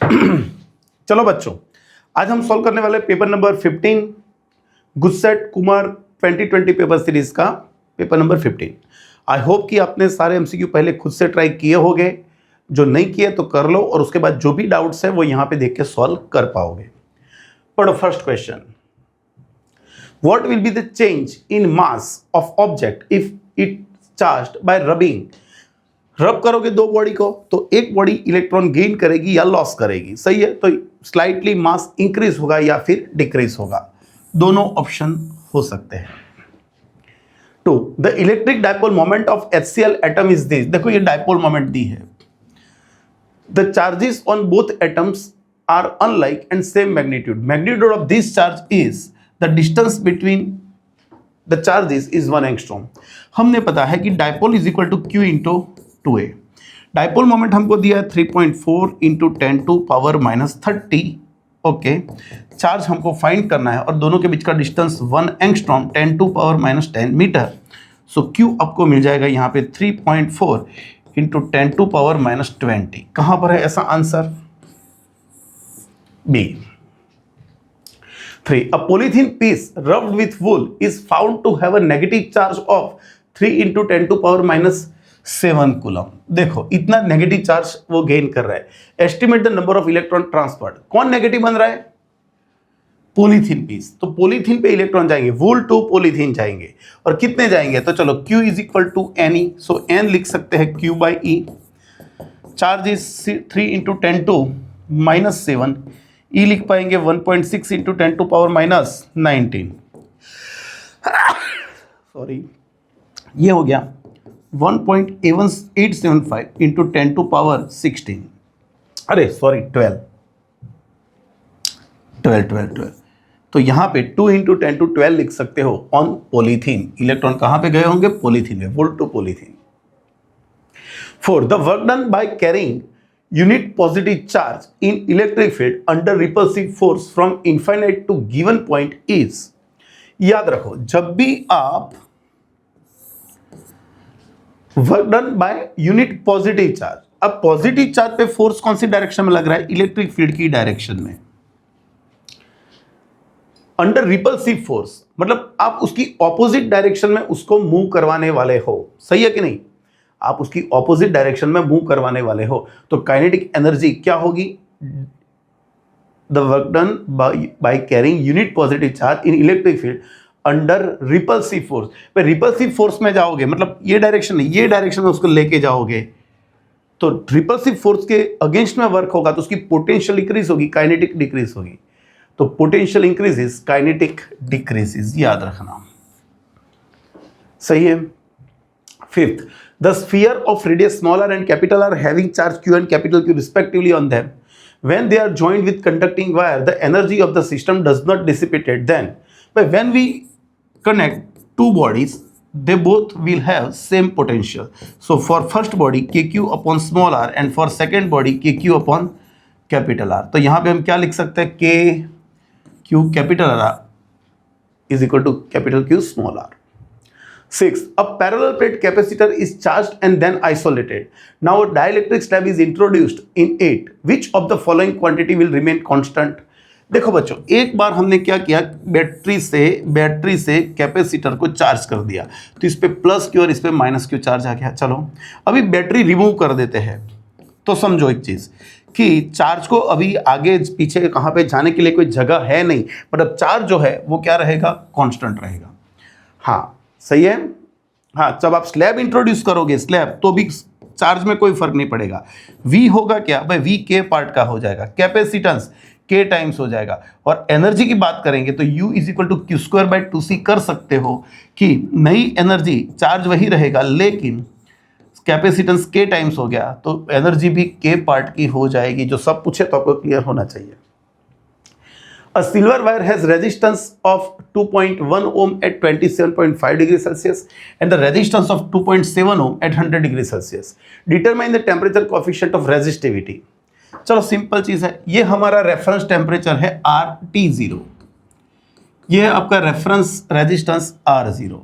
चलो बच्चों, आज हम सॉल्व करने वाले पेपर नंबर 15 गुस्सेट कुमार 2020 पेपर सीरीज का पेपर नंबर 15। आई होप कि आपने सारे एमसीक्यू पहले खुद से ट्राई किए होंगे, जो नहीं किए तो कर लो और उसके बाद जो भी डाउट्स है वो यहाँ पे देख के सॉल्व कर पाओगे। पढ़ो first question. What will be the change in mass of object if it charged bye rubbing. रब करोगे दो बॉडी को तो एक बॉडी इलेक्ट्रॉन गेन करेगी या लॉस करेगी, सही है। तो स्लाइटली मास इंक्रीज होगा या फिर डिक्रीज होगा, दोनों ऑप्शन हो सकते हैं। Two, the electric dipole moment of HCl atom is this. देखो ये डायपोल मोमेंट दी है। The charges on both atoms are unlike and same magnitude. Magnitude of this charge is the distance between the charges is 1 angstrom. हमने पता है कि dipole is equal to Q into 2a। Dipole moment हमको दिया है 3.4 into 10⁻⁻30। Okay, charge हमको find करना है और दोनों के बीच का डिस्टेंस 1 एंगस्ट्रॉम 10⁻10 मीटर। सो Q आपको मिल जाएगा यहाँ पे 3.4 इंटू 10⁻20। कहाँ पर है ऐसा answer? B. 3, a polythene piece rubbed with wool is found to have a negative charge of 3 into 10⁻7 coulomb. देखो इतना नेगेटिव चार्ज वो गेन कर रहा है। Estimate the number of electron transferred. कौन नेगेटिव बन रहा है? Polythene piece. तो पॉलीथीन पे इलेक्ट्रॉन जाएंगे, वूल टू पॉलीथीन जाएंगे और कितने जाएंगे? तो चलो Q is equal to NE। So N लिख सकते हैं Q by E। Charge is 3 into 10⁻7। E लिख पाएंगे 1.6 इंटू 10⁻19। सॉरी, ये हो गया 1.875 इंटू 10⁻16। अरे सॉरी 12। तो यहाँ पे 2 इंटू 10⁻12 लिख सकते हो ऑन पॉलीथीन। इलेक्ट्रॉन कहाँ पे गए होंगे? पॉलीथीन में, wool to polythene. 4, the work done by carrying unit positive charge in electric field under repulsive force from infinite to given point is. याद रखो, जब भी आप work done by unit positive charge, अब पॉजिटिव चार्ज पे force कौन सी direction में लग रहा है? इलेक्ट्रिक फील्ड की डायरेक्शन में। अंडर रिपल्सिव फोर्स मतलब आप उसकी ऑपोजिट डायरेक्शन में उसको मूव करवाने वाले हो, सही है कि नहीं? आप उसकी ऑपोजिट डायरेक्शन में मूव करवाने वाले हो तो काइनेटिक एनर्जी क्या होगी? The work done by carrying unit positive charge in electric field under repulsive force. पे रिपल्सिव फोर्स में जाओगे मतलब ये डायरेक्शन नहीं, ये डायरेक्शन में उसको लेके जाओगे तो रिपल्सिव फोर्स के अगेंस्ट में वर्क होगा तो उसकी पोटेंशियल इंक्रीज होगी, काइनेटिक डिक्रीज होगी। तो पोटेंशियल इंक्रीजेस, काइनेटिक डिक्रीजेस, याद रखना, सही है। 5th, the sphere of radius smaller and capital R having charge Q and capital Q respectively on them. When they are joined with conducting wire, the energy of the system does not dissipate. Then, but when we connect two bodies, they both will have same potential. So for first body KQ upon small r and for second body KQ upon capital R. तो यहाँ पे हम क्या लिख सकते हैं? KQ capital R is equal to capital Q small r. 6, a parallel plate capacitor is charged and then isolated. Now a dielectric slab is introduced in it. Which of the following quantity will remain constant? देखो बच्चों, एक बार हमने क्या किया, battery से capacitor को charge कर दिया तो इस पे प्लस Q और इस पे माइनस Q चार्ज आ गया। चलो अभी बैटरी रिमूव कर देते हैं तो समझो एक चीज़ कि चार्ज को अभी आगे पीछे कहाँ पे जाने के लिए कोई जगह है नहीं, मतलब चार्ज जो है वो क्या रहेगा? कांस्टेंट रहेगा। हाँ सही है। हाँ, जब आप स्लैब इंट्रोड्यूस करोगे स्लैब तो भी चार्ज में कोई फर्क नहीं पड़ेगा। V होगा क्या भाई? V K पार्ट का हो जाएगा, कैपेसिटेंस K टाइम्स हो जाएगा। और एनर्जी की बात करेंगे तो U is equal to Q²/2C कर सकते हो कि नई एनर्जी चार्ज वही रहेगा लेकिन कैपेसिटेंस K टाइम्स हो गया तो एनर्जी भी K पार्ट की हो जाएगी। जो सब पूछे तो आपको क्लियर होना चाहिए। A silver wire has resistance of 2.1 ohm at 27.5 degrees Celsius and the resistance of 2.7 ohm at 100 degrees Celsius. Determine the temperature coefficient of resistivity. चलो सिंपल चीज है, ये हमारा रेफरेंस टेम्परेचर है RT0, ये आपका रेफरेंस रेजिस्टेंस R0,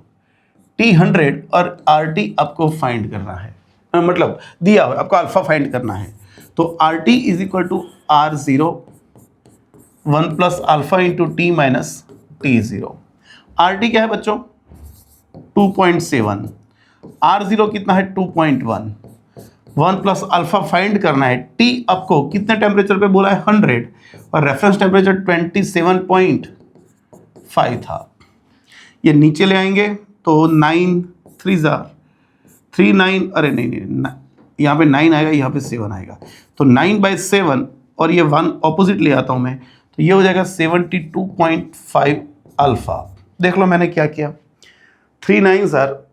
T100 और RT आपको फाइंड करना है, मतलब दिया हो आपको अल्फा फाइंड करना है। तो R T is equal to R0 1 plus alpha into T minus T0। R T क्या है बच्चों 2.7, R0 कितना है 2.1, 1 प्लस अल्फा फाइंड करना है। टी आपको कितने टेम्परेचर पे बोला है 100 और रेफरेंस टेम्परेचर 27.5 था। ये नीचे ले आएंगे तो 9 3 3 9, अरे नहीं, यहाँ पे 9 आएगा, यहाँ पे 7 आएगा, तो 9/7 और ये 1 ऑपोजिट ले आता हूँ मैं, तो ये हो जाएगा 72.5 अल्फा। देख लो मैंने क्या किया, 3 9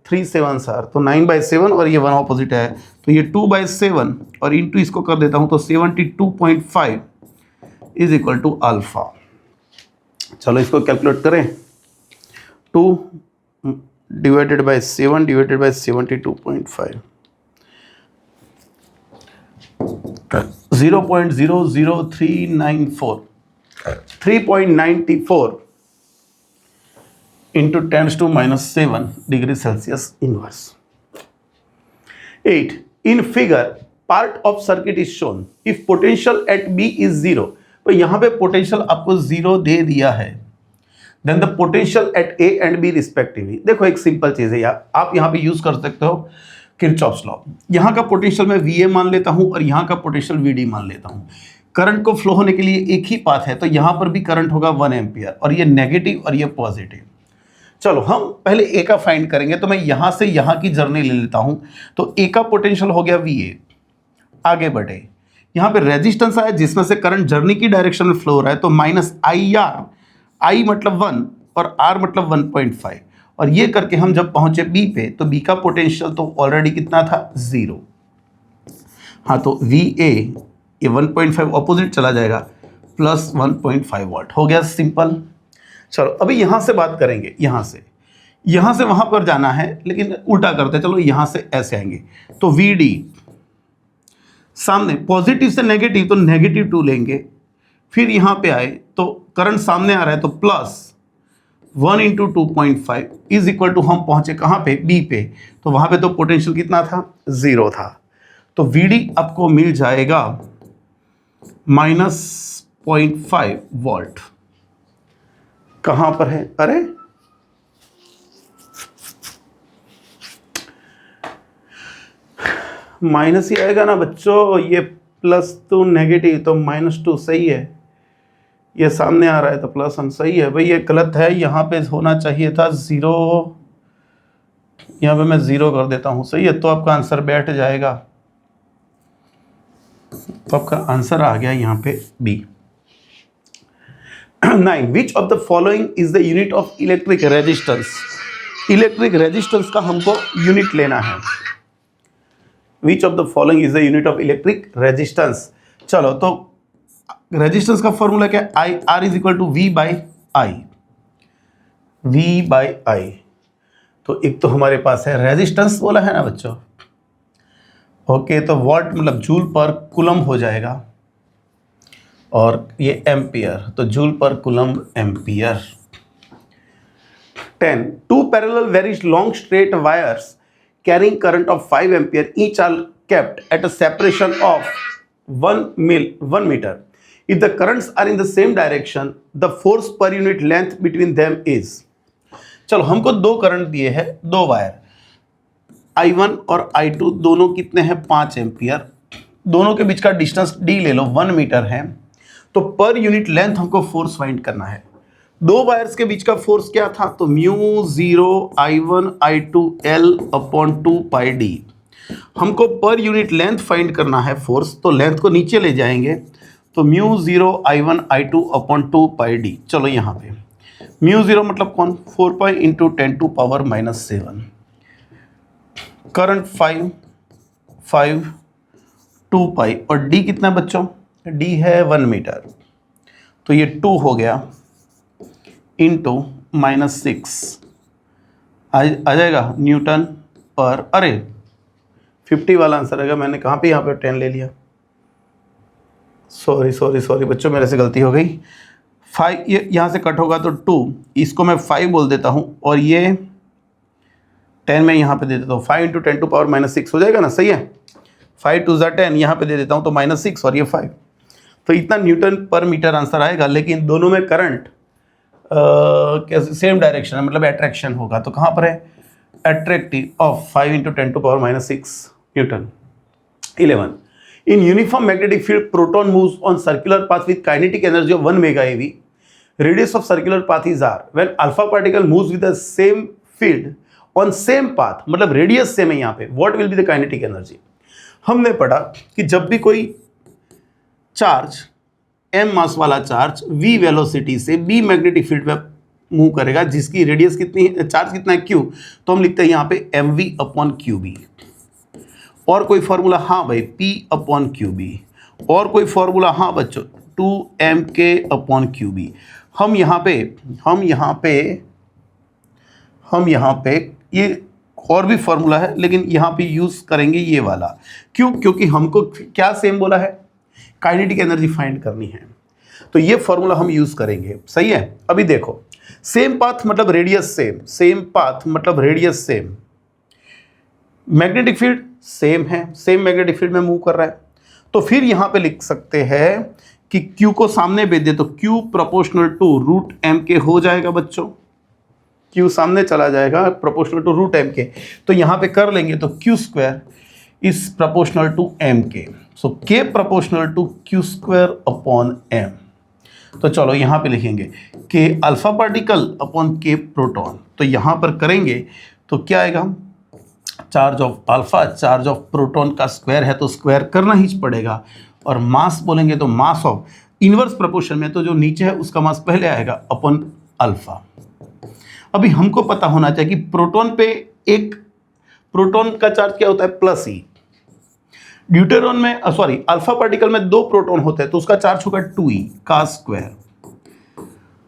3 7 तो 9/7 और ये 1 ऑपोजिट है, तो ये 2/7 और इंटू इसको कर देता हूँ तो 72.5 इज इक्वल टू अल्फा। चलो इसको कैलकुलेट करें, 2 divided by 7 divided by 72.5, 0.00394, 3.94 into 10⁻⁷ degree Celsius inverse. 8. In figure, part of circuit is shown. If potential at B is 0, तो यहाँ पे पोटेंशियल आपको 0 दे दिया है, then the potential at A and B respectively. देखो एक सिंपल चीज है यार, आप यहाँ पे यूज कर सकते हो किरचॉफ्स लॉ। यहाँ का पोटेंशियल मैं VA मान लेता हूँ और यहाँ का पोटेंशियल VD मान लेता हूँ। करंट को फ्लो होने के लिए एक ही पाथ है, तो यहाँ पर भी करंट होगा 1 एम्पियर और ये नेगेटिव और ये पॉजिटिव। चलो हम पहले ए का फाइंड करेंगे, तो मैं यहाँ से यहाँ की जर्नी ले लेता हूँ। तो ए का पोटेंशियल हो गया VA, आगे बढ़े, यहाँ पे रेजिस्टेंस आया जिसमें से करंट जर्नी की डायरेक्शन में फ्लो हो रहा है, तो -IR, I मतलब 1 और R मतलब 1.5, और ये करके हम जब पहुंचे B पे, तो B का पोटेंशियल तो ऑलरेडी कितना था 0। हाँ, तो VA ये 1.5 ऑपोजिट चला जाएगा, प्लस 1.5 वॉल्ट हो गया, सिंपल। चलो अभी यहाँ से बात करेंगे, यहाँ से वहाँ पर जाना है, लेकिन उल्टा करते हैं। चलो यहाँ से ऐसे आएंगे, तो VD सामने पॉजिटिव से नेगेटिव, तो -2 लेंगे, फिर यहाँ पे आए तो करंट सामने आ रहा है, तो +1 × 2.5 इज इक्वल टू, हम पहुंचे कहाँ पे B पे, तो वहाँ पे तो पोटेंशियल कितना था 0 था, तो VD आपको मिल जाएगा -0.5 वोल्ट। कहाँ पर है, अरे माइनस ही आएगा ना बच्चों, ये प्लस तो नेगेटिव, तो -2 सही है, ये सामने आ रहा है तो +1 सही है। भाई ये गलत है, यहाँ पे होना चाहिए था 0, यहाँ पे मैं 0 कर देता हूँ, सही है, तो आपका आंसर बैठ जाएगा, तो आपका आंसर आ गया यहाँ पे B। 9. Which of the following is the unit of electric resistance? Electric resistance का हमको यूनिट लेना है। Which of the following is the unit of electric resistance? चलो तो रेजिस्टेंस का फॉर्मूला क्या है, R is equal to V/I। तो एक तो हमारे पास है रेजिस्टेंस बोला है ना बच्चों, ओके, तो वॉट मतलब जूल पर कूलम हो जाएगा, और ये एम्पियर, तो जूल पर coulomb ampere. 10. Two parallel very long straight wires carrying current of 5 ampere each are kept at a separation of 1 meter. If the currents are in the same direction, the force per unit length between them is. चलो हमको दो current दिए हैं, दो wire, I1 और I2 दोनों कितने हैं 5 एम्पियर, दोनों के बीच का डिस्टेंस D ले लो 1 मीटर है, तो पर यूनिट लेंथ हमको फोर्स फाइंड करना है। दो वायर्स के बीच का फोर्स क्या था, तो μ0 I1 I2 L/2πd। हमको पर यूनिट लेंथ फाइंड करना है फोर्स, तो लेंथ को नीचे ले जाएंगे, तो μ0 I1 I2/2πd। चलो यहाँ पे μ0 मतलब कौन, 4π × 10⁻⁷। करंट 5 2π और d कितना बच्चों, d है 1 मीटर, तो ये 2 हो गया इंटू -6 आ जाएगा न्यूटन पर, अरे 50 वाला आंसर आएगा, मैंने कहाँ पे यहाँ पे 10 ले लिया, सॉरी बच्चों, मेरे से गलती हो गई। 5 ये यहाँ से कट होगा तो 2, इसको मैं 5 बोल देता हूँ, और ये 10 में यहाँ पे दे देता हूँ, 5 × 10⁻⁶ हो जाएगा ना, सही है। 5 2 10, यहाँ पे दे देता हूँ तो -6 और ये 5, तो इतना न्यूटन पर मीटर आंसर आएगा। लेकिन दोनों में करंट कैसे सेम डायरेक्शन है, मतलब अट्रैक्शन होगा। तो कहाँ पर है attractive of 5 × 10⁻⁶ Newton. 11 in uniform magnetic field proton moves on circular path with kinetic energy of 1 mega eV. Radius of circular path is r. When alpha particle moves with the same field on same path, मतलब radius same है यहाँ पे, what will be the kinetic energy? हमने पढ़ा कि जब भी कोई चार्ज m मास वाला चार्ज v वेलोसिटी से b मैग्नेटिक फील्ड में मूव करेगा, जिसकी रेडियस कितनी है, चार्ज कितना है q, तो हम लिखते हैं यहाँ पे mv/qb। और कोई फॉर्मूला, हाँ भाई P/QB। और कोई फॉर्मूला, हाँ बच्चों 2mk/QB। हम यहाँ पे ये और भी फॉर्मूला है, लेकिन यहाँ पे यूज़ करेंगे ये वाला। क्यों? क्योंकि हमको क्या सेम बोला है, काइनेटिक एनर्जी फाइंड करनी है, तो ये फॉर्मूला हम यूज़ करेंगे। सही है। अभी देखो, सेम पाथ मतलब रेडियस सेम, सेम पाथ मतलब radius same, magnetic field same है, सेम मैग्नेटिक फील्ड में मूव कर रहा है। तो फिर यहाँ पे लिख सकते हैं कि Q को सामने भेज दे तो Q प्रोपोर्शनल टू √mk हो जाएगा बच्चों। Q सामने चला जाएगा प्रोपोर्शनल टू √mk, तो यहाँ पे कर लेंगे तो Q² is proportional to mk, so K proportional to Q²/m। तो चलो यहाँ पे लिखेंगे K alpha particle upon K proton, तो यहाँ पर करेंगे तो क्या आएगा, charge of alpha charge of proton का स्क्वायर है तो स्क्वायर करना ही पड़ेगा, और मास बोलेंगे तो मास ऑफ इनवर्स प्रोपोर्शन में तो जो नीचे है उसका मास पहले आएगा अपॉन अल्फा। अभी हमको पता होना चाहिए कि प्रोटॉन पे एक प्रोटॉन का चार्ज क्या होता है +e, ड्यूटेरॉन में अल्फा पार्टिकल में 2 प्रोटॉन होते हैं तो उसका चार्ज होगा 2e का स्क्वायर।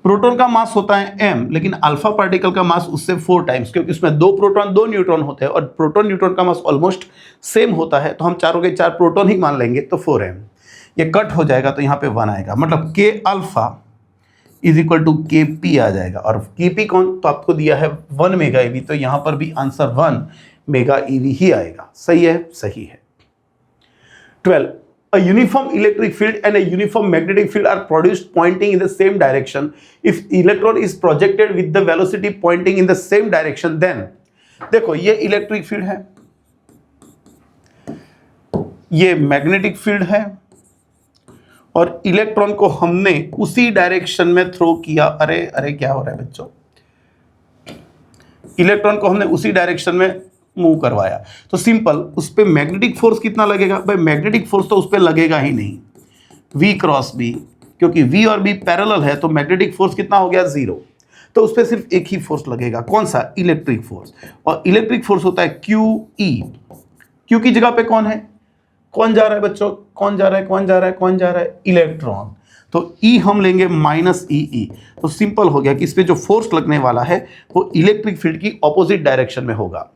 प्रोटॉन का मास होता है m, लेकिन अल्फा पार्टिकल का मास उससे 4 टाइम्स, क्योंकि उसमें 2 प्रोटॉन 2 न्यूट्रॉन होते हैं और प्रोटॉन न्यूट्रॉन का मास ऑलमोस्ट सेम होता है, तो हम चारों के 4 प्रोटॉन ही मान लेंगे, तो 4m। ये कट हो जाएगा तो यहाँ पे 1 आएगा, मतलब k अल्फा = kp आ जाएगा। और kp कौन, तो आपको दिया है 1 मेगा eV, तो यहाँ पर भी आंसर 1 मेगा eV ही आएगा। सही है, सही है। 12 A uniform electric field and a uniform magnetic field are produced pointing in the same direction. If electron is projected with the velocity pointing in the same direction, then देखो ये electric field है, ये magnetic field है, और electron को हमने उसी direction में थ्रो किया। अरे क्या हो रहा है बच्चों, इलेक्ट्रॉन को हमने उसी डायरेक्शन में मूव करवाया, तो सिंपल उस पर मैग्नेटिक फोर्स कितना लगेगा भाई, मैग्नेटिक फोर्स तो उस पर लगेगा ही नहीं, V×B, क्योंकि V और B पैरेलल है, तो मैग्नेटिक फोर्स कितना हो गया 0, तो उस पर सिर्फ एक ही फोर्स लगेगा, कौन सा, इलेक्ट्रिक फोर्स। और इलेक्ट्रिक फोर्स होता है QE। Q की जगह पे कौन है, कौन जा रहा है बच्चों, कौन जा रहा है, इलेक्ट्रॉन, तो E हम लेंगे -EE। तो सिंपल हो गया कि इस पर जो फोर्स लगने वाला है वो इलेक्ट्रिक फील्ड की ऑपोजिट डायरेक्शन में होगा,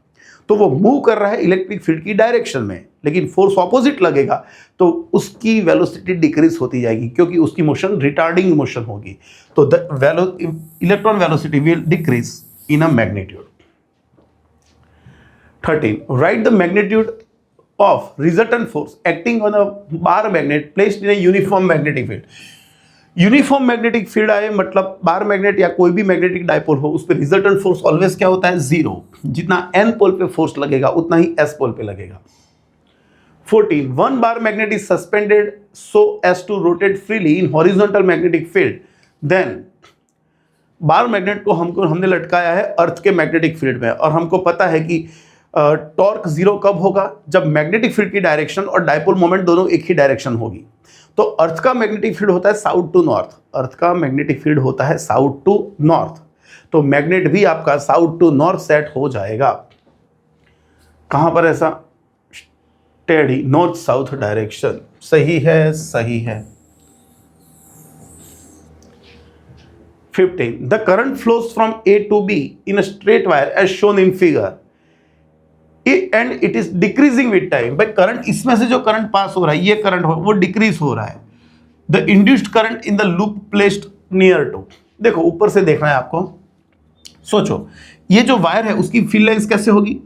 तो वो मूव कर रहा है इलेक्ट्रिक फील्ड की डायरेक्शन में, लेकिन फोर्स ऑपोजिट लगेगा तो उसकी वेलोसिटी डिक्रीज होती जाएगी, क्योंकि उसकी मोशन रिटार्डिंग मोशन होगी, तो the electron velocity will decrease in a magnitude. 13 right the magnitude of resultant force acting on a bar magnet placed in a uniform magnetic field. Uniform magnetic field आए मतलब bar magnet या कोई भी magnetic dipole हो, उस पर resultant force always क्या होता है 0, जितना n पोल पे फोर्स लगेगा उतना ही s पोल पे लगेगा। 14 one bar magnet is suspended so as to rotate freely in horizontal magnetic field, then bar magnet को हमने लटकाया है अर्थ के मैग्नेटिक फील्ड में, और हमको पता है कि टॉर्क 0 कब होगा, जब मैग्नेटिक फील्ड की डायरेक्शन और डायपोल मोमेंट दोनों एक ही डायरेक्शन होगी। तो अर्थ का मैग्नेटिक फील्ड होता है साउथ टू नॉर्थ, अर्थ का मैग्नेटिक फील्ड होता है साउथ टू नॉर्थ, तो मैग्नेट भी आपका साउथ टू नॉर्थ सेट हो जाएगा। कहां पर ऐसा, टेढ़ी नॉर्थ साउथ डायरेक्शन। सही है, सही है। 15 the current flows from A to B in a straight wire as shown in figure and it is decreasing with time. भाई करंट, इसमें से जो करंट पास हो रहा है, ये करंट वो डिक्रीज हो रहा है। The induced current in the loop placed near to, देखो ऊपर से देखना है आपको, सोचो ये जो वायर है उसकी फील्ड लाइंस कैसे होगी,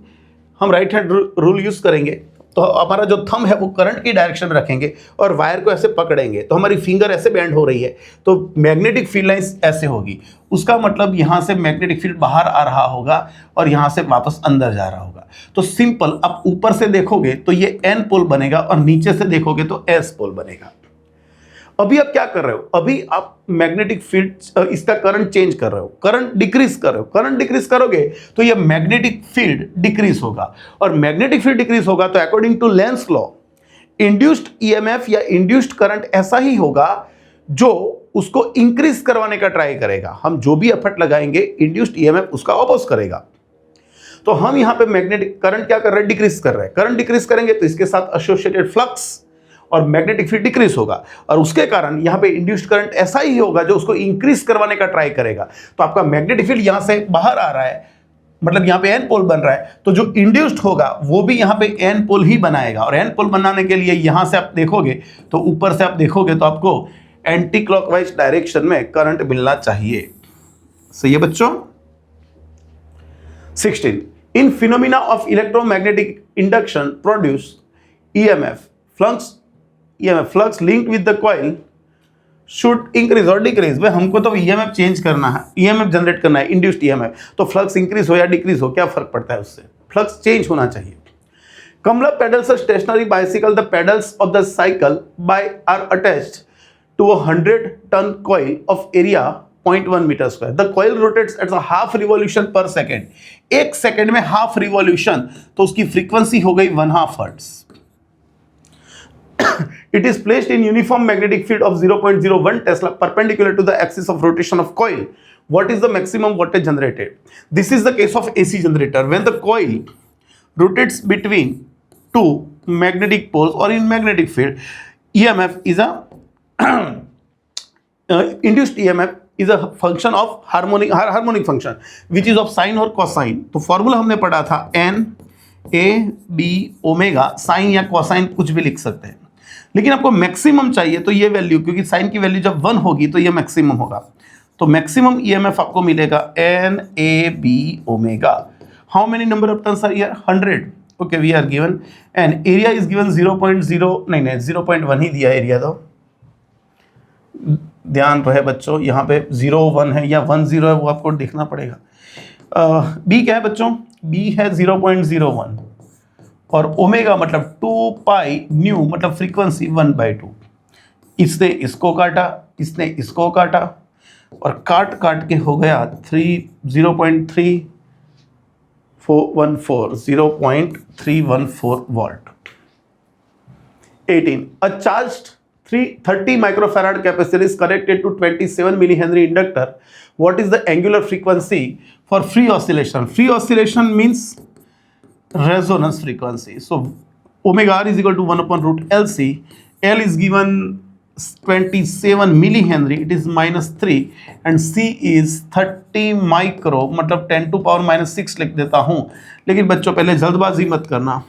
हम राइट हैंड रूल यूज करेंगे, तो हमारा जो थंब है वो करंट की डायरेक्शन में रखेंगे और वायर को ऐसे पकड़ेंगे, तो हमारी फिंगर ऐसे बेंड हो रही है, तो मैग्नेटिक फील्ड लाइंस ऐसे होगी। उसका मतलब यहाँ से मैग्नेटिक फील्ड बाहर आ रहा होगा और यहाँ से वापस अंदर जा रहा होगा। तो सिंपल, आप ऊपर से देखोगे तो ये एन पोल बनेगा और नीचे से देखोगे तो एस पोल बनेगा। अभी आप क्या कर रहे हो, अभी आप मैग्नेटिक फील्ड, इसका करंट चेंज कर रहे हो, करंट डिक्रीज कर रहे हो। करंट डिक्रीज करोगे तो ये मैग्नेटिक फील्ड डिक्रीज होगा, और मैग्नेटिक फील्ड डिक्रीज होगा तो according to Lenz law induced EMF या इंड्यूस्ड करंट ऐसा ही होगा जो उसको इंक्रीज करवाने का ट्राई करेगा। हम जो भी एफर्ट लगाएंगे इंड्यूस्ड ईएमएफ उसका अपोज करेगा। तो हम यहां पे मैग्नेटिक करंट क्या कर रहे हैं, डिक्रीज कर रहे हैं। करंट डिक्रीज करेंगे तो इसके साथ एसोसिएटेड फ्लक्स और मैग्नेटिक फील्ड डिक्रीज होगा, और उसके कारण यहां पे इंड्यूस्ड करंट ऐसा ही होगा जो उसको इंक्रीज करवाने का ट्राई करेगा। तो आपका मैग्नेटिक फील्ड यहां से बाहर आ रहा है, मतलब यहां पे एन पोल बन रहा है, तो जो इंड्यूस्ड होगा वो भी यहां पे एन पोल ही बनाएगा। और एन पोल बनाने के लिए यहां से आप देखोगे तो ऊपर से आप देखोगे तो आपको एंटी क्लॉकवाइज डायरेक्शन में करंट मिलना चाहिए। सही है बच्चों। 16 in phenomena of electromagnetic induction produce EMF flux linked with the coil should increase और डिक्रीज। भाई हमको तो ईएमएफ चेंज करना है, ईएमएफ जनरेट करना है, इंड्यूस्ड ईएमएफ। तो फ्लक्स इंक्रीज हो या डिक्रीज हो क्या फर्क पड़ता है उससे, फ्लक्स चेंज होना चाहिए। Kamla pedals a stationary bicycle. The pedals of the cycle are attached to a 100-ton coil of area 0.1 meter square. The coil rotates at a half revolution per second. एक second में half revolution, तो उसकी frequency हो गई 1/2 hertz. It is placed in uniform magnetic field of 0.01 Tesla perpendicular to the axis of rotation of coil. What is the maximum voltage generated? This is the case of AC generator. When the coil rotates between two magnetic poles or in magnetic field, EMF is a induced EMF is a function of harmonic function which is of sine और cosine. तो formula हमने पढ़ा था n a b omega, sine या cosine कुछ भी लिख सकते हैं, लेकिन आपको मैक्सिमम चाहिए तो ये वैल्यू, क्योंकि साइन की वैल्यू जब 1 होगी तो ये मैक्सिमम होगा। तो मैक्सिमम ईएमएफ आपको मिलेगा N A B omega. How many number of turns are here, 100। Okay, we are given and area is given 0.0, नहीं 0.1 ही दिया एरिया। तो ध्यान रहे बच्चों, यहाँ पे 0.1 है या 1.0 है वो आपको देखना पड़ेगा। बी क्या है बच्चों, बी है 0.01 और ओमेगा मतलब 2 पाई न्यू मतलब फ्रीक्वेंसी 1/2। इसने इसको काटा, इसने इसको काटा और काट के हो गया 0.314 volt. 18 a charged 30 microfarad capacitor is connected to 27 millihenry inductor. What is the angular frequency for free oscillation? Free oscillation means resonance frequency. So omega r is equal to 1/√LC. L is given 27 millihenry, it is -3 and C is 30 micro मतलब 10⁻⁻6 लिख देता हूं। लेकिन बच्चों पहले जल्दबाजी मत करना,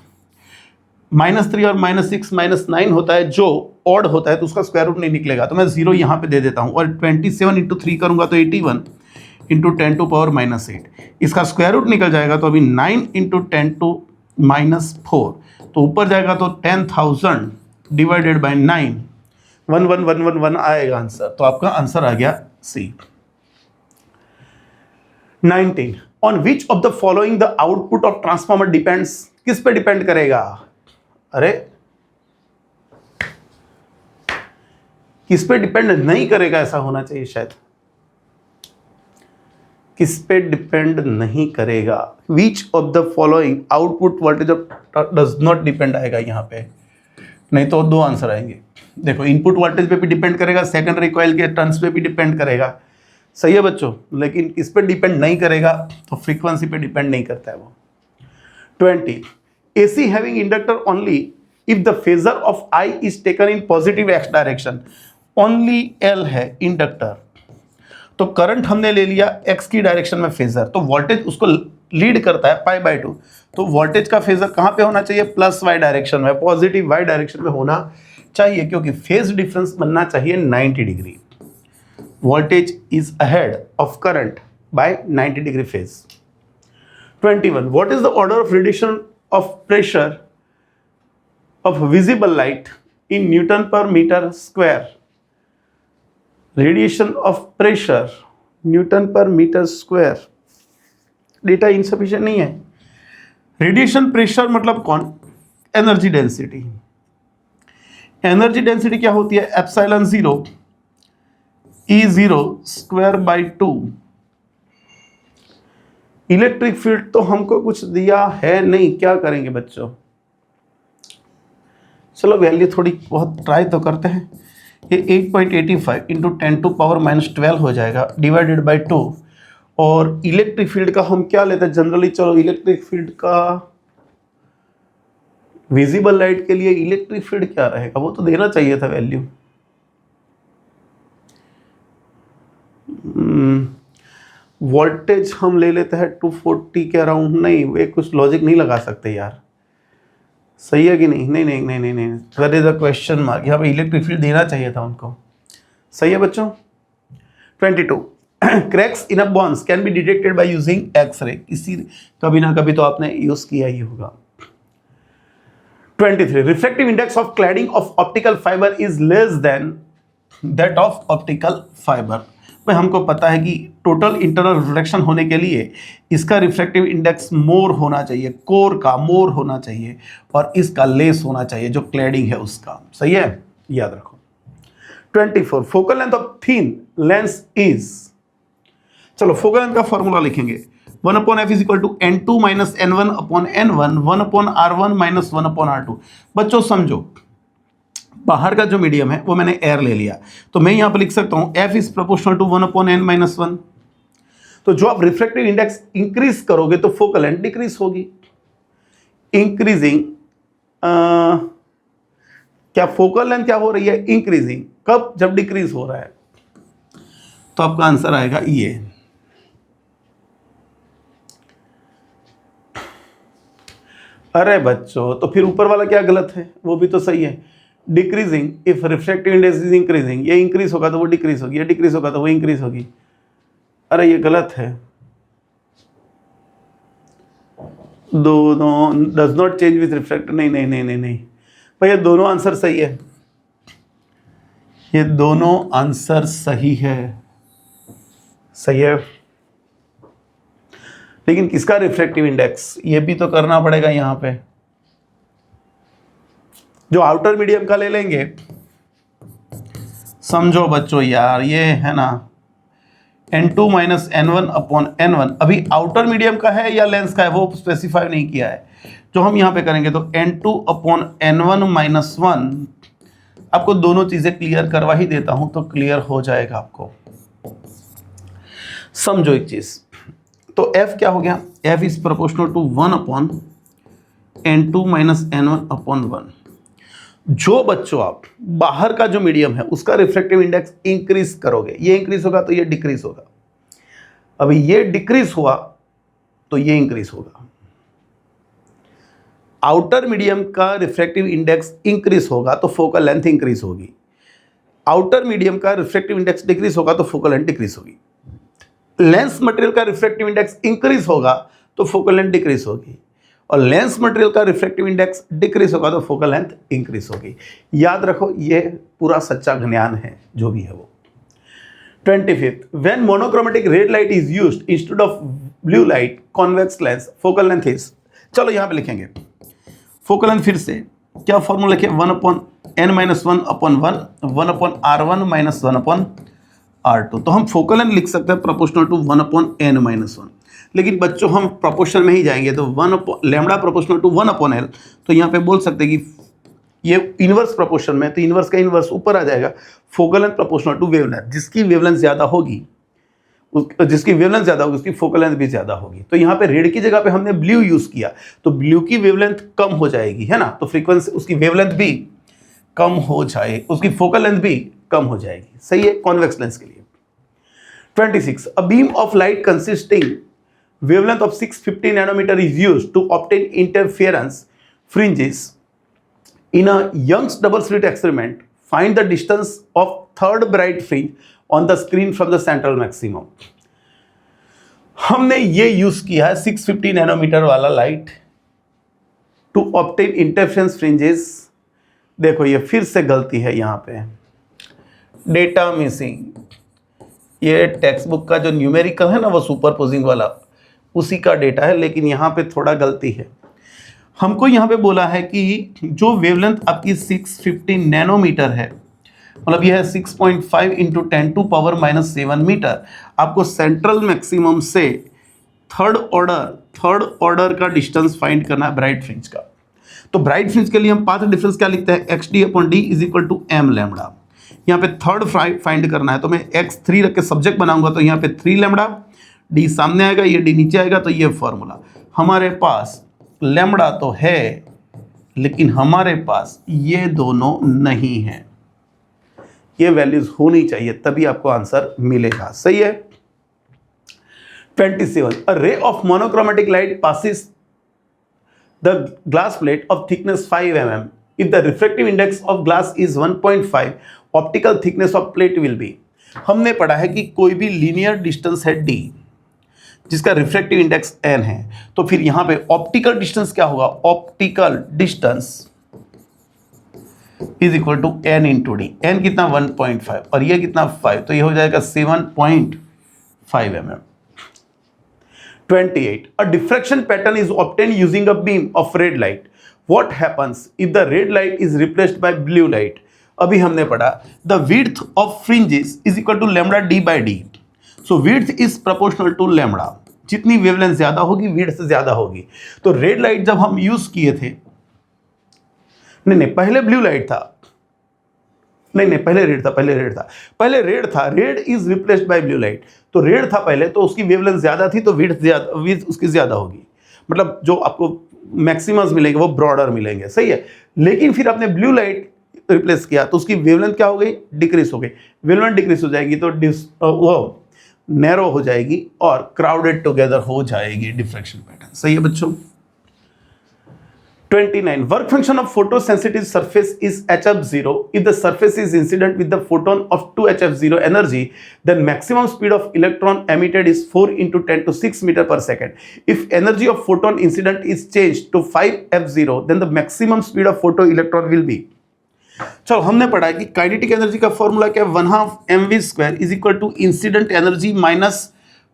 -3 और -6 -9 होता है, जो ऑड होता है तो उसका स्क्वायर रूट नहीं निकलेगा, तो मैं 0 यहाँ पे दे देता हूँ। और 27 × 3 करूँगा तो 81 × 10⁻⁻8, इसका स्क्वायर रूट निकल जाएगा तो अभी 9 × 10⁻⁴, तो ऊपर जाएगा तो 10,000 डिवाइडेड बाई 9, 11111 आएगा आंसर। तो आपका आंसर आ गया सी। 19 on which of the following the output of transformer depends, किस पे डिपेंड करेगा, अरे किस पे डिपेंड नहीं करेगा, ऐसा होना चाहिए शायद, किस पे डिपेंड नहीं करेगा, which of the following output voltage of does not depend आएगा यहाँ पे, नहीं तो 2 आंसर आएंगे। देखो इनपुट वोल्टेज पे भी डिपेंड करेगा, सेकेंडरी कॉइल के टर्न्स पे भी डिपेंड करेगा, सही है बच्चों, लेकिन किस पे डिपेंड नहीं करेगा, तो फ्रीक्वेंसी पे डिपेंड नहीं करता है वो। 20 AC having inductor only if the phasor of I is taken in positive x direction, only L है इंडक्टर, तो करंट हमने ले लिया x की डायरेक्शन में फेजर, तो वोल्टेज उसको लीड करता है π/2, तो वोल्टेज का फेजर कहाँ पे होना चाहिए, +y डायरेक्शन में, पॉजिटिव y डायरेक्शन में होना चाहिए, क्योंकि फेज डिफरेंस बनना चाहिए 90 degree. Voltage is ahead of current by 90 degree phase. 21 what is the order of reduction of pressure of visible light in Newton per meter square. Radiation of pressure Newton per meter square. Data insufficient नहीं है. Radiation pressure मतलब कौन? Energy density. Energy density क्या होती है? Epsilon 0 E0 square by 2. Electric field तो हमको कुछ दिया है नहीं, क्या करेंगे बच्चों? चलो वैल्यू थोड़ी बहुत ट्राई तो करते हैं. ये 8.85 इंटू 10⁻⁻12 हो जाएगा डिवाइडेड बाई 2. और इलेक्ट्रिक फील्ड का हम क्या लेते हैं जनरली? चलो इलेक्ट्रिक फील्ड का विजिबल लाइट के लिए इलेक्ट्रिक फील्ड क्या रहेगा, वो तो देना चाहिए था वैल्यू. वोल्टेज हम ले लेते हैं 240 के अराउंड. नहीं, वे कुछ लॉजिक नहीं लगा सकते यार. सही है कि नहीं? नहीं नहीं नहीं नहीं नहीं, that is a question mark. यहाँ पे इलेक्ट्रिक फील्ड देना चाहिए था उनको. सही है बच्चों. 22 cracks in a bonds can be detected by using X-ray. किसी कभी ना कभी तो आपने यूज किया ही होगा. 23 refractive index of cladding of optical fibre is less than that of optical fibre. भाई हमको पता है कि टोटल इंटरनल रिफ्लेक्शन होने के लिए इसका रिफ्रैक्टिव इंडेक्स मोर होना चाहिए, कोर का मोर होना चाहिए, और इसका लेस होना चाहिए जो क्लैडिंग है उसका. सही है, याद रखो. 24 focal length of thin lens is. चलो फोकल लेंथ का फॉर्मूला लिखेंगे. 1/f is equal to n2 minus n1 upon n1 1/r1 minus 1/r2. बच्चों समझो, बाहर का जो मीडियम है वो मैंने एयर ले लिया, तो मैं यहां पर लिख सकता हूं f is proportional to 1/n minus 1. तो जो आप रिफ्रैक्टिव इंडेक्स इंक्रीज करोगे तो फोकल लेंथ डिक्रीज होगी. इंक्रीजिंग क्या फोकल लेंथ क्या हो रही है? इंक्रीजिंग. कब? जब डिक्रीज हो रहा है. तो आपका आंसर आएगा ये. अरे बच्चों, तो फिर ऊपर वाला क्या गलत है? वो भी तो सही है. Decreasing if refractive index is increasing. ये इंक्रीज होगा तो वो डिक्रीज होगी, ये डिक्रीज होगा तो वो इंक्रीज होगी. अरे ये गलत है. दोनों does not change with refract. नहीं नहीं नहीं नहीं नहीं भाई, ये दोनों आंसर सही है. ये दोनों आंसर सही है. सही है, लेकिन किसका रिफ्रैक्टिव इंडेक्स? ये भी तो करना पड़ेगा. यहां पे जो आउटर मीडियम का ले लेंगे. समझो बच्चों यार, ये है ना n2 minus n1 upon n1. अभी आउटर मीडियम का है या लेंस का है वो स्पेसिफाई नहीं किया है. जो हम यहां पे करेंगे तो n2 अपॉन n1 माइनस 1. आपको दोनों चीजें क्लियर करवा ही देता हूं तो क्लियर हो जाएगा आपको. समझो एक चीज, तो f क्या हो गया? f is proportional to 1/n2 minus n1 upon 1. जो बच्चों आप बाहर का जो मीडियम है उसका रिफ्रैक्टिव इंडेक्स इंक्रीज करोगे, ये इंक्रीज होगा तो ये डिक्रीज होगा. अभी ये डिक्रीज हुआ तो ये इंक्रीज होगा. आउटर मीडियम का रिफ्रैक्टिव इंडेक्स इंक्रीज होगा तो फोकल लेंथ इंक्रीज होगी. आउटर मीडियम का रिफ्रैक्टिव इंडेक्स डिक्रीज होगा तो फोकल लेंथ डिक्रीज होगी. लेंस मटेरियल का रिफ्रैक्टिव इंडेक्स इंक्रीज होगा तो फोकल लेंथ डिक्रीज होगी, और लेंस मटेरियल का रिफ्रैक्टिव इंडेक्स डिक्रीज होगा तो फोकल लेंथ इंक्रीज होगी. याद रखो, ये पूरा सच्चा ज्ञान है जो भी है वो. 25th when monochromatic red light is used instead of blue light convex lens focal length is. चलो यहां पे लिखेंगे फोकल लेंथ. फिर से क्या फॉर्मूला लिखे? 1/n minus 1 upon 1 1/r1 minus 1/r2. तो हम फोकल लेंथ लिख सकते हैं प्रोपोर्शनल टू 1/n माइनस 1. लेकिन बच्चों हम प्रोपोर्शनल में ही जाएंगे तो लैम्बडा प्रोपोर्शनल टू 1/l. तो यहाँ पे बोल सकते हैं कि ये इनवर्स प्रोपोर्शन में, तो इनवर्स का इनवर्स ऊपर आ जाएगा. Focal length proportional to wavelength. जिसकी वेवलेंथ ज़्यादा होगी उसकी फोकल लेंथ भी ज़्यादा होगी. तो यहाँ पे रेड की जगह पे हमने ब्लू यूज़ किया तो ब्लू की वेवलेंथ कम हो जाएगी, है ना. तो फ्रीक्वेंसी उसकी वेवलेंथ भी कम हो जाए, उसकी फोकल लेंथ भी कम हो जाएगी. सही है, कॉन्वेक्स लेंस के लिए. 26 a beam of light consisting wavelength of 650 nanometer is used to obtain interference fringes in a Young's double slit experiment. Find the distance of third bright fringe on the screen from the central maximum. हमने ये use किया है 650 nanometre वाला light to obtain interference fringes देखो ये फिर से गलती है यहाँ पे, डेटा मिसिंग। ये टेक्स्ट बुक का जो न्यूमेरिकल है ना वो सुपरपोजिंग वाला, उसी का डेटा है, लेकिन यहाँ पे थोड़ा गलती है। हमको यहाँ पे बोला है कि जो वेवलेंथ आपकी 650 नैनोमीटर है, मतलब यह है 6.5 इंटू 10⁻⁻7 मीटर, आपको सेंट्रल मैक्सिमम से थर्ड ऑर्डर का डिस्टेंस फाइंड करना है ब्राइट फ्रिंज का। तो ब्राइट फ्रिंज के लिए हम पाथ डिफरेंस क्या लिखते हैं, XD/D is equal to m lambda. यहाँ पे थर्ड फाइंड करना है, तो मैं x3 रख के सब्जेक्ट बनाऊंगा, तो यहाँ पे 3 लैम्बडा, d सामने आएगा, ये d नीचे आएगा, तो ये फॉर्मूला। हमारे पास लैम्बडा तो है, लेकिन हमारे पास ये दोनों नहीं है, ये वैल्यूज होनी चाहिए, तभी आपको आंसर मिलेगा। सही है। 27, a ray of monochromatic light passes the glass plate of thickness 5 mm. If the refractive index of glass is 1.5, optical thickness of plate will be। हमने पढ़ा है कि कोई भी लीनियर डिस्टेंस है d, जिसका रिफ्रैक्टिव इंडेक्स n है, तो फिर यहां पे ऑप्टिकल डिस्टेंस क्या होगा, optical distance is equal to n into D. n कितना 1.5 और ये कितना 5, तो ये हो जाएगा 7.5 mm। 28, a diffraction pattern is obtained using a beam of red light. What happens if the red light is replaced by blue light? अभी हमने पढ़ा the width of fringes is equal to lambda d by d. So width is proportional to lambda. जितनी wavelength ज्यादा होगी width ज्यादा होगी। तो red light जब हम यूज किए थे, नहीं पहले ब्लू लाइट था, नहीं पहले रेड था, red is replaced by blue light. तो रेड था पहले, तो उसकी वेवलेंथ ज्यादा थी, तो विड्थ उसकी ज्यादा होगी, मतलब जो आपको मैक्सिमम्स मिलेंगे वो ब्रॉडर मिलेंगे। सही है। लेकिन फिर आपने ब्लू लाइट रिप्लेस किया, तो उसकी वेवलेंथ क्या हो गई, डिक्रीज हो गई। वेवलेंथ डिक्रीज हो जाएगी तो वो नैरो हो जाएगी और क्राउडेड टुगेदर हो जाएगी डिफ्रैक्शन पैटर्न। सही है बच्चों। 29, work function of photosensitive surface is HF0. If the surface is incident with the photon of 2 HF0 energy, then maximum speed of electron emitted is 4 into 10 to 6 meter per second. If energy of photon incident is changed to 5 F0, then the maximum speed of photoelectron will be। चलो हमने पढ़ा है कि kinetic energy का formula क्या है, 1/2 mv² is equal to incident energy minus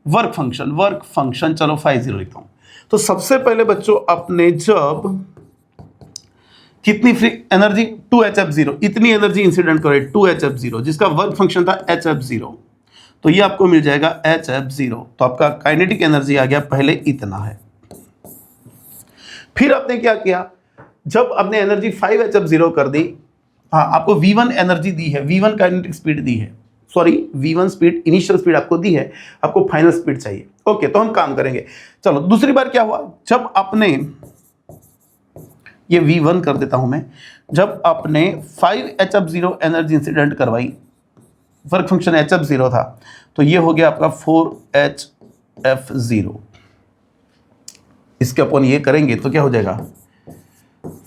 work function. चलो 50 लिखता हूं। तो सबसे पहले बच्चों अपने जब कितनी फ्री एनर्जी 2 HF0, इतनी एनर्जी इंसिडेंट करे 2 HF0, जिसका वर्क फंक्शन था HF0, तो ये आपको मिल जाएगा HF0। तो आपका काइनेटिक एनर्जी आ गया पहले इतना है। फिर आपने क्या किया, जब आपने एनर्जी 5 HF0 कर दी, हाँ आपको V1 एनर्जी दी है, V1 काइनेटिक स्पीड दी है, sorry V1 speed initial speed आपको दी है, आपको फाइनल स्पीड चाहिए। ओके, तो हम काम करेंगे। चलो दूसरी बार क्या हुआ, जब आपने ये V1 कर देता हूं मैं, जब आपने 5 HF0 एनर्जी इंसिडेंट करवाई, वर्क फंक्शन HF0 था, तो ये हो गया आपका 4 HF0। इसके अपॉन ये करेंगे तो क्या हो जाएगा,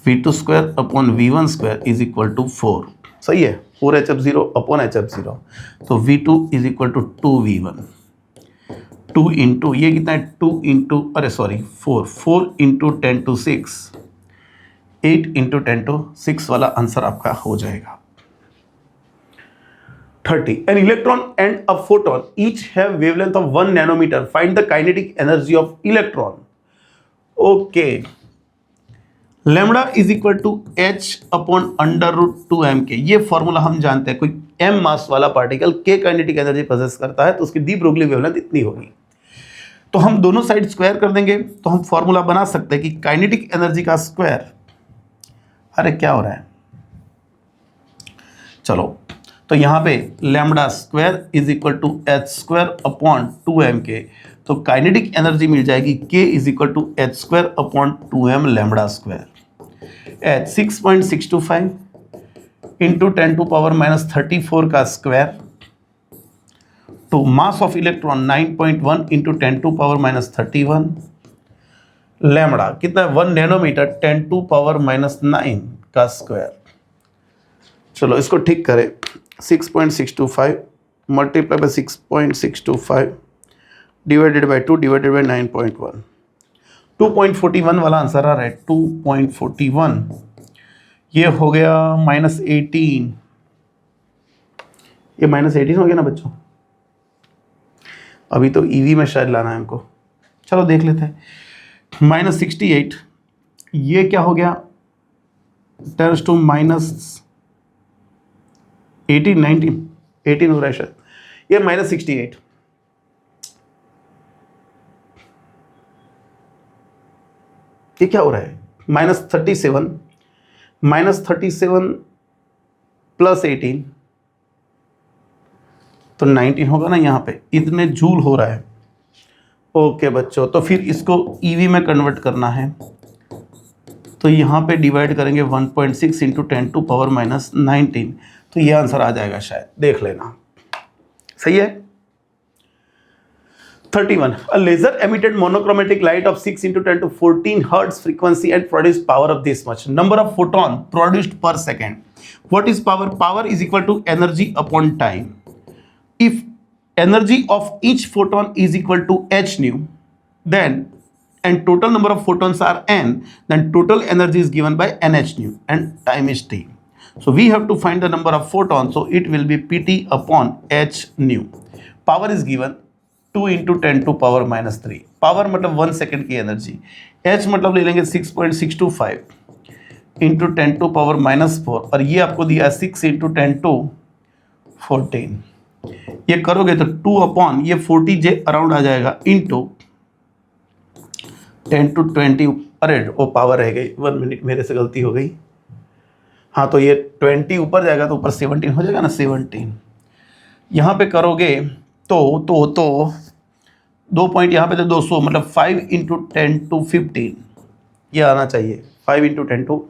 V2² upon V1² is equal to 4। सही है, 4 HF0 अपॉन HF0, तो V2 is equal to 2V1। 2 into ये कितना है, 2 into 4 into 10 to 6, 8 into 10 to 6 वाला आंसर आपका हो जाएगा। 30, an electron and a photon each have wavelength of 1 nanometer. Find the kinetic energy of electron. Okay, lambda is equal to h upon under root 2m k। ये formula हम जानते हैं, कोई m mass वाला particle k kinetic energy possess करता है तो उसकी डी ब्रोगली वेवलेंथ इतनी होगी। तो हम दोनों साइड स्क्वायर कर देंगे, तो हम फॉर्मूला बना सकते हैं कि काइनेटिक एनर्जी का स्क्वायर, अरे क्या हो रहा है, चलो तो यहाँ पे lambda square is equal to h² upon 2m k। तो काइनेटिक एनर्जी मिल जाएगी k is equal to h² upon 2m lambda square. h 6.625 into 10⁻⁻34 का स्क्वायर, तो mass of electron 9.1 into 10⁻⁻31, lambda कितना है 1 नैनोमीटर 10⁻⁹ का स्क्वायर। चलो इसको ठीक करें, 6.625 multiply by 6.625 divided by 2 divided by 9.1, 2.41 वाला आंसर आ रहा है। 2.41 ये हो गया -18, ये -18 हो गया ना बच्चों। अभी तो ईवी में शायद लाना है हमको, चलो देख लेते हैं। -68, ये क्या हो गया, 10 to -18, 18 हो रहा है शायद, ये -68। ये क्या हो रहा है, -37 प्लस 18 तो 19 होगा ना, यहाँ पे इतने जूल हो रहा है। ओके बच्चों, तो फिर इसको ईवी में कन्वर्ट करना है, तो यहाँ पे डिवाइड करेंगे 1.6 इंटू 10 टू पावर -19, तो ये आंसर आ जाएगा शायद, देख लेना। सही है। 31. A laser emitted monochromatic light of 6 into 10 to 14 hertz frequency and produced power of this much. Number of photon produced per second. What is power? Power is equal to energy upon time. If energy of each photon is equal to h nu, then and total number of photons are n, then total energy is given by nh nu and time is t. So we have to find the number of photons, so it will be pt upon h nu. Power is given 2 into 10 to power -3. Power मतलब 1 second की energy, h मतलब ले लेंगे 6.625 into 10 to power -4, और ये आपको दिया 6 into 10 to 14। ये करोगे तो 2 अपॉन ये 40 जे अराउंड आ जाएगा इंटू 10 टू 20। अरे वो पावर रह गई, 1 मिनट मेरे से गलती हो गई। हाँ, तो ये 20 ऊपर जाएगा तो ऊपर 17 हो जाएगा ना, 17। यहाँ पे करोगे तो 2 पॉइंट यहाँ पे तो 200 मतलब 5 इंटू 10 टू 15 ये आना चाहिए, 5 इंटू 10 टू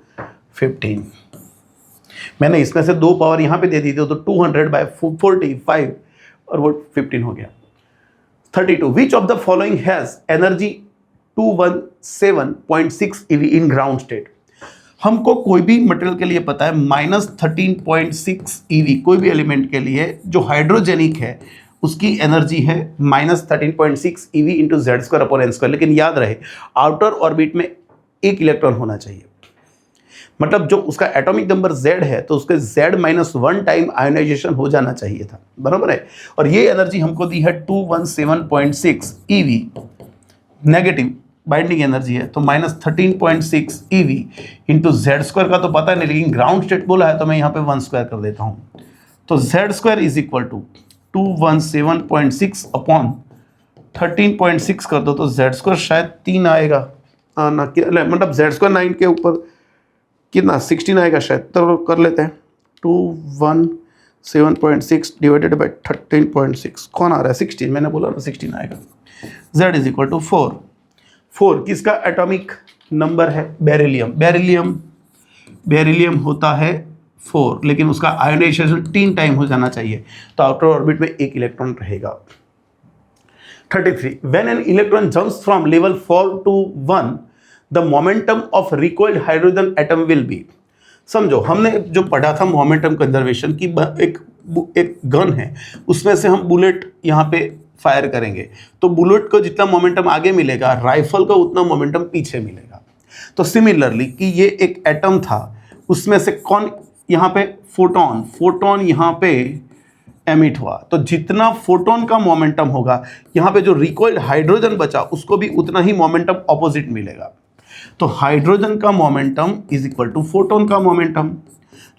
15। मैंने इसमें से 2 पावर यहाँ पे दे दी थी, तो 200/45 और वो 15 हो गया। 32. Which of the following has energy 217.6 eV in ground state? हमको कोई भी मटेरियल के लिए पता है -13.6 eV, कोई भी एलिमेंट के लिए जो हाइड्रोजेनिक है उसकी एनर्जी है -13.6 eV into Z² upon n²। लेकिन याद रहे आउटर ऑर्बिट में एक इलेक्ट्रॉन होना चाहिए, मतलब जो उसका एटॉमिक नंबर Z है तो उसके Z-1 टाइम आयोनाइजेशन हो जाना चाहिए था, बराबर है। और ये एनर्जी हमको दी है 217.6 eV, नेगेटिव बाइंडिंग एनर्जी है, तो -13.6 eV इंटू Z² का तो पता नहीं, लेकिन ग्राउंड स्टेट बोला है तो मैं यहाँ पे 1² कर देता हूँ। तो Z² is equal to 217.6 upon 13.6 कर दो तो Z² शायद 3 आएगा, ना मतलब Z² 9 के ऊपर कितना 16 आएगा शायद, तो कर लेते हैं 217.6 डिवाइडेड बाई 13.6 कौन आ रहा है 16, मैंने बोला ना 16 आएगा। Z इज इक्वल टू 4 किसका एटॉमिक नंबर है, बेरिलियम होता है 4, लेकिन उसका आयोनाइजेशन 3 टाइम हो जाना चाहिए, तो आउटर ऑर्बिट में एक इलेक्ट्रॉन रहेगा। 33. When an electron jumps from level 4 to 1, the momentum of recoiled hydrogen atom will be. समझो हमने जो पढ़ा था मोमेंटम कंजर्वेशन की, एक गन है उसमें से हम बुलेट यहाँ पे फायर करेंगे, तो बुलेट को जितना मोमेंटम आगे मिलेगा राइफल को उतना मोमेंटम पीछे मिलेगा। तो सिमिलरली कि ये एक एटम था, उसमें से कौन यहाँ पे फोटोन यहाँ पे एमिट हुआ, तो जितना फोटोन का मोमेंटम होगा यहाँ पे जो रिकॉइल्ड हाइड्रोजन बचा उसको भी उतना ही मोमेंटम ऑपोजिट मिलेगा। तो हाइड्रोजन का momentum is equal to photon का मोमेंटम,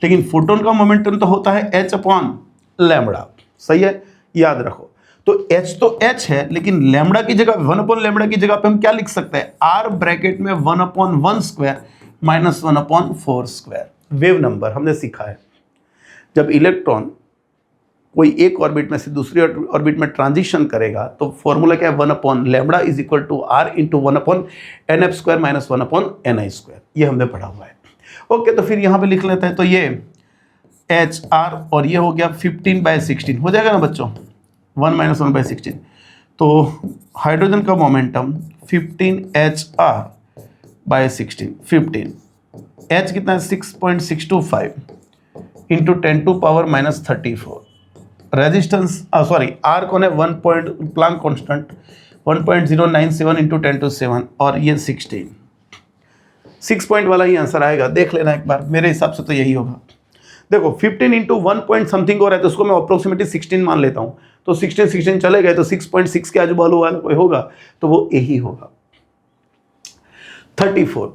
लेकिन फोटोन का मोमेंटम तो होता है h अपॉन लैम्बडा, सही है, याद रखो। तो h है, लेकिन लैम्बडा की जगह 1 अपॉन लैम्बडा की जगह पे हम क्या लिख सकते हैं, r ब्रैकेट में 1/1² माइनस 1/4²। वेव नंबर हमने सीखा है, जब इलेक्ट्रॉन कोई एक ऑर्बिट में से दूसरी ऑर्बिट में ट्रांजिशन करेगा तो फॉर्मूला क्या है, 1 upon lambda is equal to r into 1/nf² minus 1/ni², ये हमने पढ़ा हुआ है। ओके, तो फिर यहाँ पे लिख लेते हैं, तो ये HR और ये हो गया 15/16 हो जाएगा ना बच्चों, 1 - 1/16। तो हाइड्रोजन का मोमेंटम 15HR/16, 15 H कितना है 6.625 into 10 to power -34। Resistance R कौन है, 1 प्लैंक कांस्टेंट 1.097 इंटू 10 टू 7, और ये 16। 6 पॉइंट वाला ही आंसर आएगा, देख लेना एक बार, मेरे हिसाब से तो यही होगा। देखो 15 इंटू 1 पॉइंट समथिंग हो रहा है, तो उसको मैं अप्रोक्सीमेटली 16 मान लेता हूँ, तो 16 चले गए, तो 6.6 के आजू बाजू वाला कोई होगा तो वो यही होगा। 34,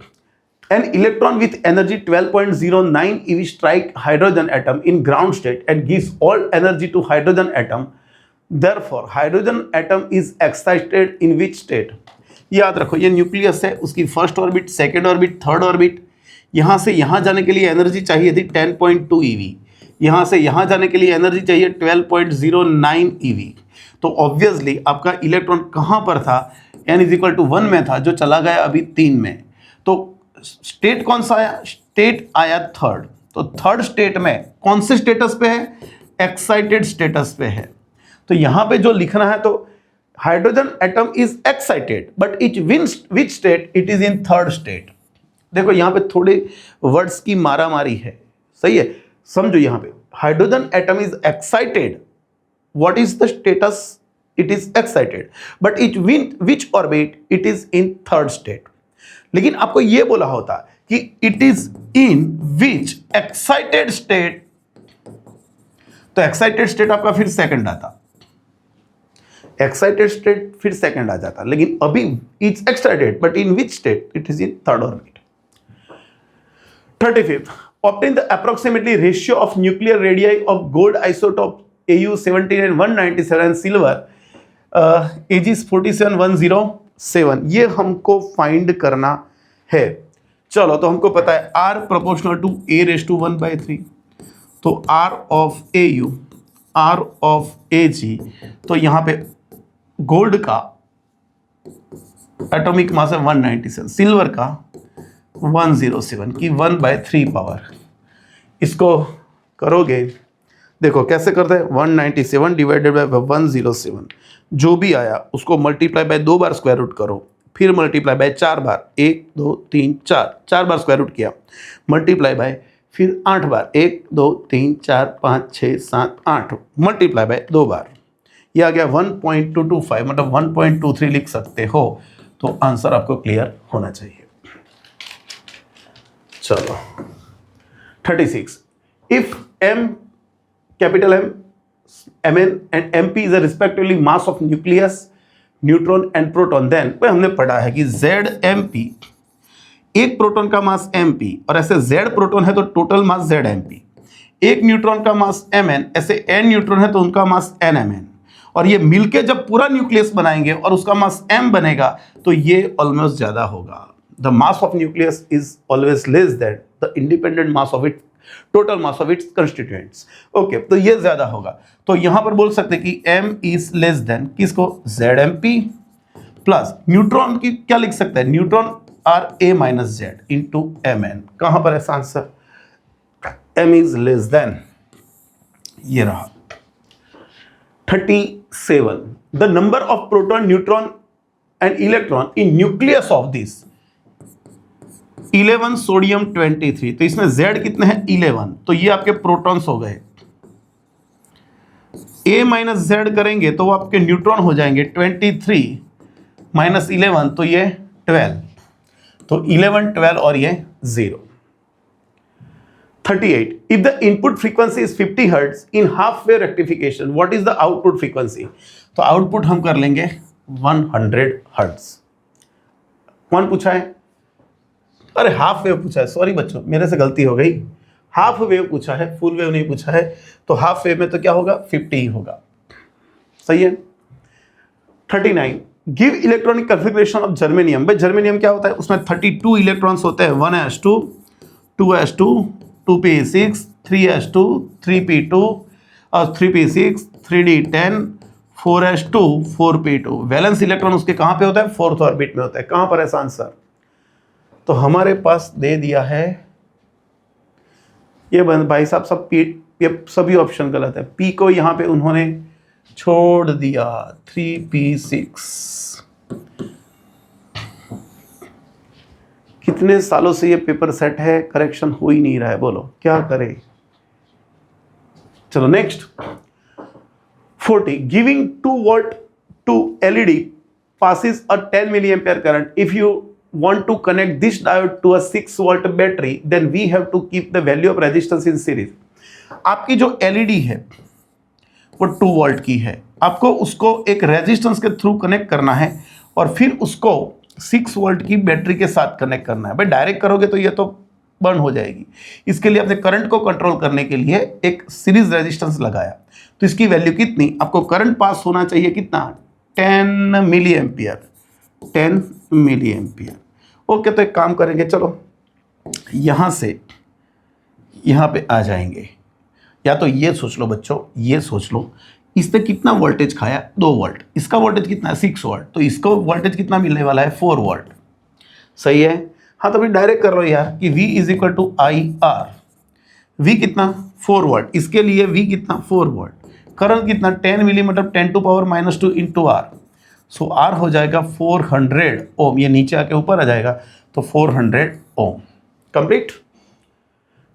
an electron with energy 12.09 eV strike hydrogen atom in ground state and gives all energy to hydrogen atom. Therefore, hydrogen atom is excited in which state? याद रखो ये न्यूक्लियस है, उसकी first orbit, second orbit, third orbit, यहाँ से यहाँ जाने के लिए एनर्जी चाहिए थी 10.2 eV, यहाँ से यहाँ जाने के लिए एनर्जी चाहिए 12.09 eV। तो ऑब्वियसली आपका इलेक्ट्रॉन कहाँ पर था, n=1 में था, जो चला गया अभी 3 में। तो स्टेट कौन सा आया, स्टेट आया थर्ड। तो थर्ड स्टेट में कौन से स्टेटस पे है, एक्साइटेड स्टेटस पे है। तो यहां पे जो लिखना है, तो hydrogen atom is excited but it which state, it is in third state. देखो यहां पे थोड़े वर्ड्स की मारामारी है, सही है, समझो। यहां पे hydrogen atom is excited, what is the status, it is excited, but it which orbit, it is in third state. लेकिन आपको यह बोला होता कि it is in which excited state, तो एक्साइटेड स्टेट आपका फिर सेकंड आता, एक्साइटेड स्टेट फिर सेकंड आ जाता, लेकिन अभी it's excited but in which state, it is in third orbit. 35, obtain the approximately ratio of nuclear radii of gold isotope Au-17 and 197 and silver Ag-47107। ये हमको find करना है। चलो तो हमको पता है R प्रोपोर्शनल टू A⁻⁴, तो R of Au, R of Ag, तो यहां पे गोल्ड का एटॉमिक मास है 197, सिल्वर का 107 की 1/3 पावर। इसको करोगे, देखो कैसे करते हैं, 197 डिवाइडेड बाय 107, जो भी आया उसको मल्टीप्लाई बाय 2 बार स्क्वायर रूट करो, फिर मल्टीप्लाई बाय 4 बार, 1 2 3 4 बार स्क्वायर रूट किया, मल्टीप्लाई बाय फिर 8 बार, 1 2 3 4 5 6 7 8, मल्टीप्लाई बाय 2 बार, ये आ गया 1.225, मतलब 1.23 लिख सकते हो। तो आंसर आपको क्लियर होना चाहिए। चलो 36, if m, capital M, Mn and Mp is a respectively mass of nucleus, neutron and proton, then भाई हमने पढ़ा है कि ZMP, एक प्रोटॉन का मास Mp और ऐसे Z प्रोटॉन है तो टोटल मास ZMP, एक न्यूट्रॉन का मास Mn, ऐसे n न्यूट्रॉन है तो उनका मास NMN, और ये मिलके जब पूरा न्यूक्लियस बनाएंगे और उसका मास M बनेगा तो ये ऑलमोस्ट ज्यादा होगा। The mass of nucleus is always less than the independent mass of its total mass of its constituents। Okay, तो ये ज्यादा होगा, तो यहां पर बोल सकते हैं कि M is less than किसको, ZMP प्लस न्यूट्रॉन की क्या लिख सकते हैं, neutron are A-Z into Mn। कहां पर है answer, M is less than, ये रहा। 37, the number of proton, neutron and electron in nucleus of this 11 sodium 23, तो इसमें Z कितने हैं 11, तो ये आपके प्रोटॉन्स हो गए। A-Z करेंगे तो वो आपके न्यूट्रॉन हो जाएंगे 23 माइनस 11, तो ये 12, तो 11 12 और ये 0। 38, if the input frequency is 50 Hz in half wave rectification, what is the output frequency? तो आउटपुट हम कर लेंगे 100 Hz। कौन पूछा है, अरे हाफ वेव पूछा है, सॉरी बच्चों मेरे से गलती हो गई, हाफ वेव पूछा है, फुल वेव नहीं पूछा है। तो हाफ वेव में तो क्या होगा 50 ही होगा, सही है। 39, give electronic configuration of germanium. भाई जर्मेनियम क्या होता है, उसमें 32 इलेक्ट्रॉन्स होते हैं, 1s2 2s2 2p6 3s2 3p2 और 3p6 3d10 4s2 4p2। Valence electron उसके कहां पे होता है, फोर्थ ऑर्बिट में होता है। कहां पर है आंसर, तो हमारे पास दे दिया है ये भाई साहब, सब पी, ये सभी ऑप्शन गलत है। पी को यहां पे उन्होंने छोड़ दिया, 3p6। कितने सालों से ये पेपर सेट है, करेक्शन हो ही नहीं रहा है, बोलो क्या करे। चलो next 40, giving 2 volt to LED passes a 10 milliampere current if you want to connect this diode to a 6 volt battery, then we have to keep the value of resistance in series. आपकी जो LED है वो 2 volt की है, आपको उसको एक resistance के थ्रू कनेक्ट करना है और फिर उसको 6 वोल्ट की बैटरी के साथ कनेक्ट करना है। भाई डायरेक्ट करोगे तो ये तो बर्न हो जाएगी। इसके लिए आपने करंट को कंट्रोल करने के लिए एक सीरीज रेजिस्टेंस लगाया। तो इसकी वैल्यू कितनी, आपको करंट पास होना चाहिए कितना, 10 milli ampere, 10 milli ampere. Okay, तो एक काम करेंगे, चलो यहाँ से यहाँ पे आ जाएंगे। या तो ये सोच लो बच्चों, ये सोच लो इसने कितना वोल्टेज खाया, 2 वोल्ट, इसका वोल्टेज कितना है 6 वोल्ट, तो इसको वोल्टेज कितना मिलने वाला है 4 वोल्ट। सही है। हाँ, तो अभी डायरेक्ट कर लो यार कि V is equal to IR। V कितना 4 वोल्ट, इसके लिए V कितना 4 वोल्ट, करंट कितना 10 मिली मतलब 10 to power -2 into R। So R हो जाएगा 400 ओम, ये नीचे आके ऊपर आ जाएगा तो 400 ओम। कंप्लीट।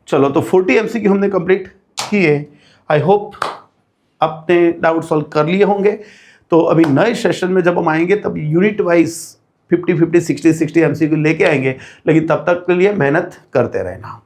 चलो, तो 40 MCQ हमने कंप्लीट किए। आई होप आपने डाउट सॉल्व कर लिए होंगे। तो अभी नए सेशन में जब हम आएंगे तब यूनिट वाइज 50-50, 60-60 MCQ लेके आएंगे, लेकिन तब तक के लिए मेहनत करते रहना।